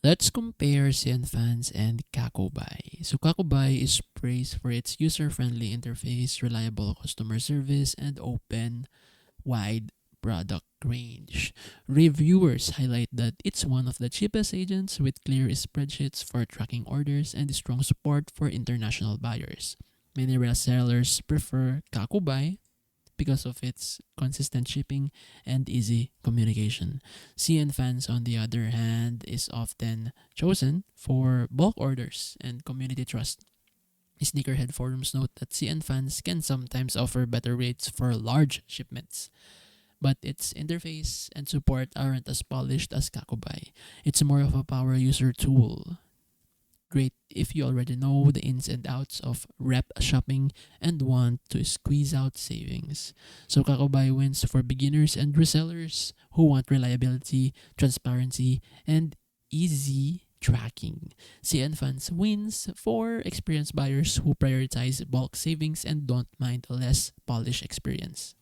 Let's compare CNFans and KakoBuy. So KakoBuy is praised for its user-friendly interface, reliable customer service, and open, wide product range. Reviewers highlight that it's one of the cheapest agents with clear spreadsheets for tracking orders and strong support for international buyers. Many resellers prefer KakoBuy because of its consistent shipping and easy communication. CNFans, on the other hand, is often chosen for bulk orders and community trust. Sneakerhead forums note that CNFans can sometimes offer better rates for large shipments, but its interface and support aren't as polished as KakoBuy. It's more of a power user tool. Great if you already know the ins and outs of rep shopping and want to squeeze out savings. So KakoBuy wins for beginners and resellers who want reliability, transparency, and easy tracking. CNFans wins for experienced buyers who prioritize bulk savings and don't mind a less polished experience.